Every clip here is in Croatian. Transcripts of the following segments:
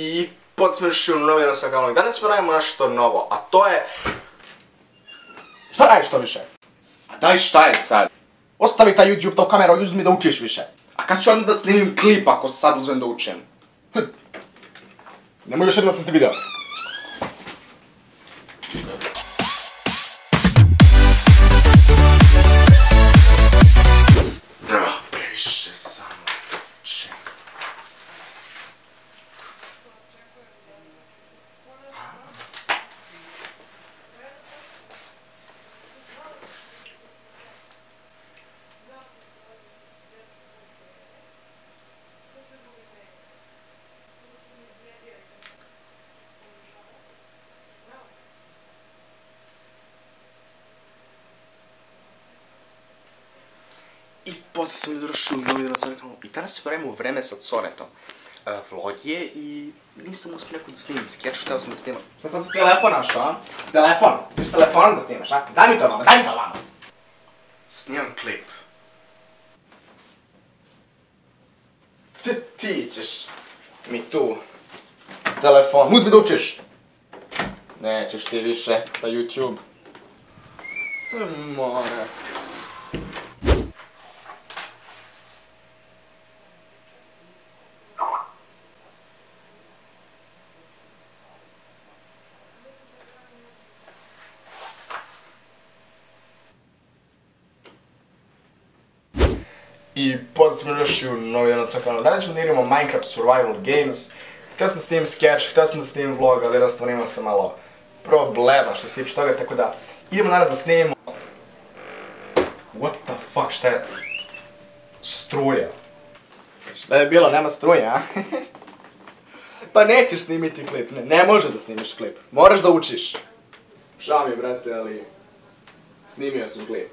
I podsmrši u novi na kanalu. Danas ćemo radimo nešto novo, a to je... Šta radiš to više? A daj šta je sad? Ostavi taj YouTube, to kameru i uzmi da učiš više. A kad ću onda da snimim klip ako sad uzmem da učim? Nemoj još jednom sam te video. Previše samo učim. I posle smo mi došli u novi na kanalu. I danas se pravimo vreme sa Conetom. Vlog je i nisam uspio neko da snimim skeč, htio sam da snimam. Šta sam ti telefon našao, a? Telefon? Ti s telefonom da snimaš, a? Daj mi to vama, daj mi to vama! Snimam klip. Ti ćeš mi tu telefon, uzmi da učiš! Nećeš ti više na YouTube. Mora. I pozdrav smo došli u novi na kanalu. Danas ćemo da igramo Minecraft Survival Games. Htio sam da snimim skeč, htio sam da snimim vlog, ali jednostavno imao sam malo problema što se tiče toga, tako da idemo danas da snimimo... What the fuck, šta je? Struja. Šta je bilo, nema struje, a? Pa nećeš snimiti klip, ne može da snimiš klip, moraš da učiš. Žao mi je, brate, ali snimio sam klip.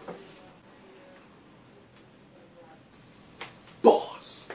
Boss!